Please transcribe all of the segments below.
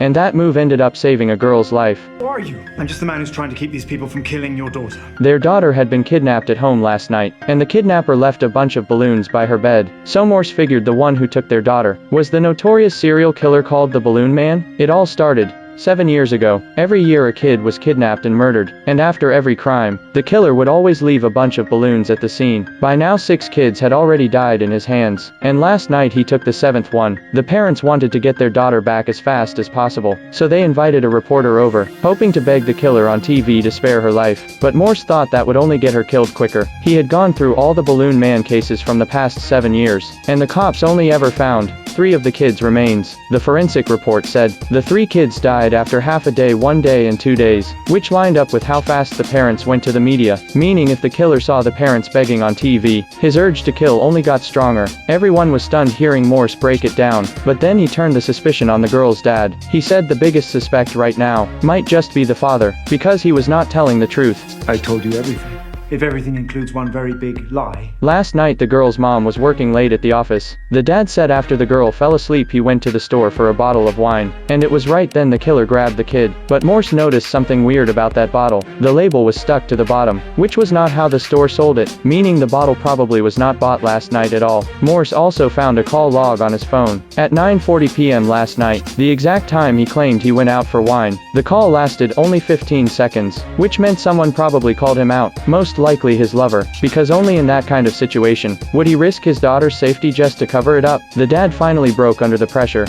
and that move ended up saving a girl's life. Who are you? I'm just the man who's trying to keep these people from killing your daughter. Their daughter had been kidnapped at home last night, and the kidnapper left a bunch of balloons by her bed. So Morse figured the one who took their daughter was the notorious serial killer called the Balloon Man. It all started 7 years ago. Every year a kid was kidnapped and murdered, and after every crime, the killer would always leave a bunch of balloons at the scene. By now 6 kids had already died in his hands, and last night he took the 7th one. The parents wanted to get their daughter back as fast as possible, so they invited a reporter over, hoping to beg the killer on TV to spare her life. But Morse thought that would only get her killed quicker. He had gone through all the Balloon Man cases from the past 7 years, and the cops only ever found 3 of the kids' remains. The forensic report said the 3 kids died after half a day, 1 day and 2 days, which lined up with how fast the parents went to the media, meaning if the killer saw the parents begging on TV, his urge to kill only got stronger. Everyone was stunned hearing Morse break it down, but then he turned the suspicion on the girl's dad. He said the biggest suspect right now might just be the father, because he was not telling the truth. I told you everything. If everything includes one very big lie. Last night the girl's mom was working late at the office. The dad said after the girl fell asleep he went to the store for a bottle of wine, and it was right then the killer grabbed the kid. But Morse noticed something weird about that bottle. The label was stuck to the bottom, which was not how the store sold it, meaning the bottle probably was not bought last night at all. Morse also found a call log on his phone. At 9:40 p.m. last night, the exact time he claimed he went out for wine, the call lasted only 15 seconds, which meant someone probably called him out, most likely his lover, because only in that kind of situation would he risk his daughter's safety just to cover it up. The dad finally broke under the pressure.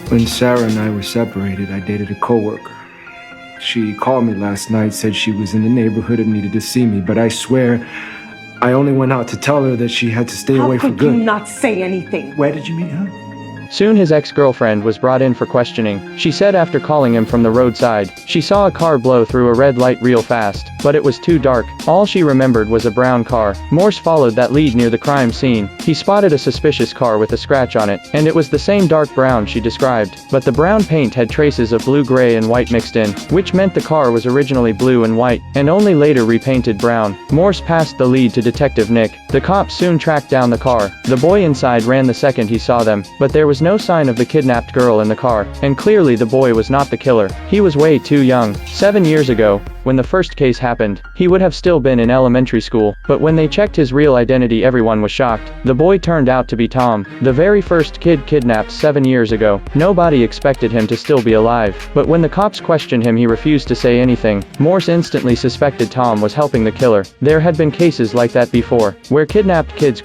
When Sarah and I were separated, I dated a coworker. She called me last night, said she was in the neighborhood and needed to see me, but I swear I only went out to tell her that she had to stay away for good. How could you not say anything? Where did you meet her? Soon his ex-girlfriend was brought in for questioning. She said after calling him from the roadside, she saw a car blow through a red light real fast, but it was too dark. All she remembered was a brown car. Morse followed that lead near the crime scene. He spotted a suspicious car with a scratch on it, and it was the same dark brown she described, but the brown paint had traces of blue, gray and white mixed in, which meant the car was originally blue and white, and only later repainted brown. Morse passed the lead to Detective Nick. The cops soon tracked down the car. The boy inside ran the second he saw them, but there was no sign of the kidnapped girl in the car, and clearly the boy was not the killer. He was way too young. 7 years ago, when the first case happened, he would have still been in elementary school, but when they checked his real identity everyone was shocked. The boy turned out to be Tom, the very first kid kidnapped 7 years ago. Nobody expected him to still be alive, but when the cops questioned him he refused to say anything. Morse instantly suspected Tom was helping the killer. There had been cases like that before, where kidnapped kids